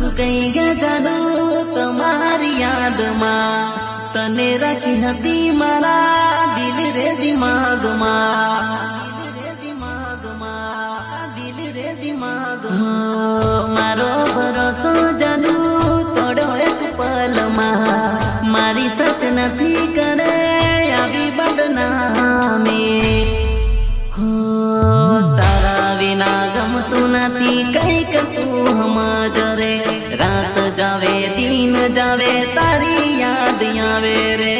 સુકાઈ ગયા જાડો તમારી યાદમાં તને રાખી હતી મારા દિલ રે દિમાગમાં મારો ભરોસો જાડો તોડો એક પલમાં મારી સત નથી કરે આવી બદનામી તારા વિના ગમતું નથી કઈક તું સમજ રે રાત જાવે દિન જાવે તારી યાદ આવે રે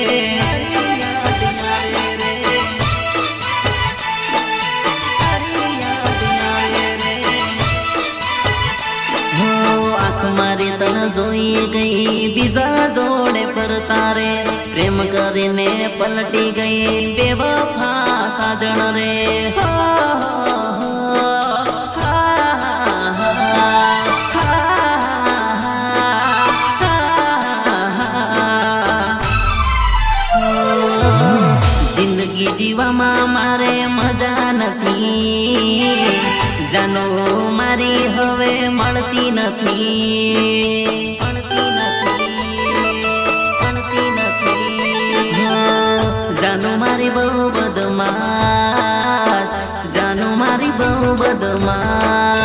આંખ મારી તન જોઈ ગઈ બીજા જોડે પર તારે પ્રેમ કરીને પલટી ગઈ બેવફા સાજણ રે જિંદગી જીવામાં મારે મજા નથી જાનો મારી હવે મળતી નથી જાનો મારી બહુ બદમાશ જાનો મારી બહુ બદમાશ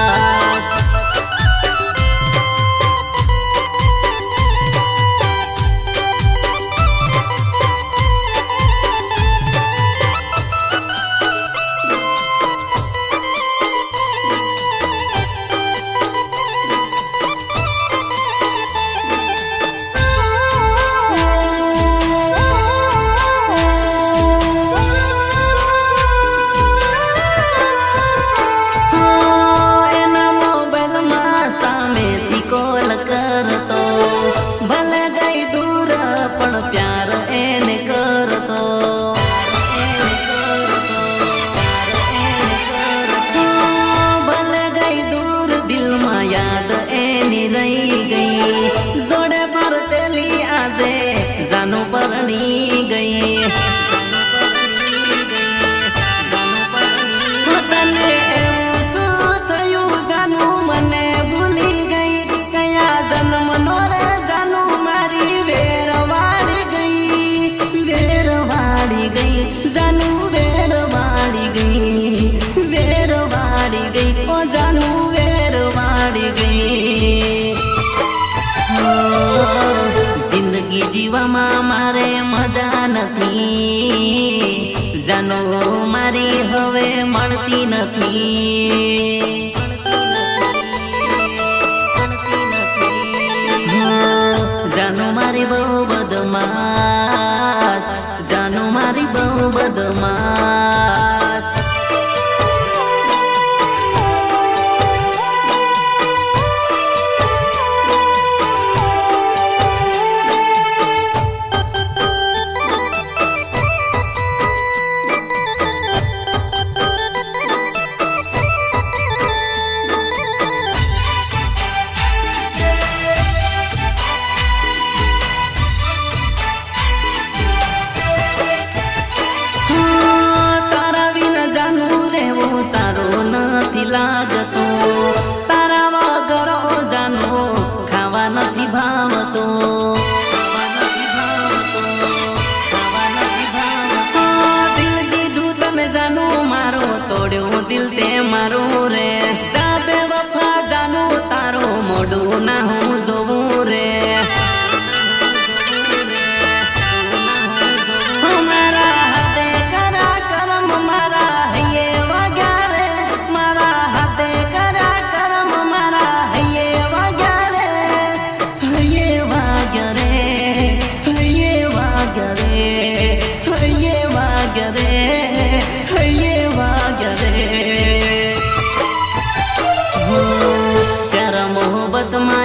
ભલે ગઈ દૂર પણ પ્યાર એને કરતો ભલે ગઈ દૂર દિલમાં યાદ એની રહી ગઈ જોડે ફરતેલી આજે જાનો પરણી ગઈ તને એવું શું થયું જાનું મને ભૂલી ગઈ કયા જન્મનો રે જિંદગી જીવામાં મારે મજા નથી જાનો મારી હવે મળતી નથી જાનો મારી બહુ બદમાશ જાનો મારી બહુ બદમાશ લાગતો તારા વગર જાનો ખાવા નથી ભાવતો દિલ દીધું તમે જાનો મારો તોડ્યો દિલ તે મારો રે જાબે વફા જાનો તારો મોઢું ના હું જોવું રે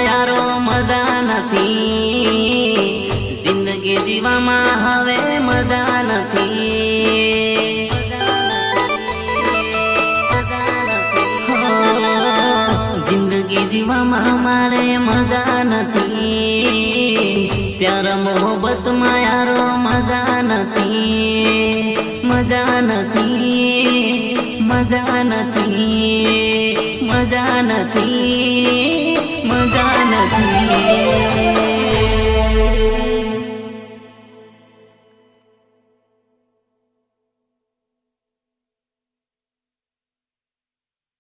યારો મજા નથી જિંદગી જીવામાં હવે મજા નથી જિંદગી જીવામાં મારે મજા નથી પ્યાર મોહબ્બતમાં યારો મજા નથી મજા નથી મજા નથી મજા નથી મજા નથી નથી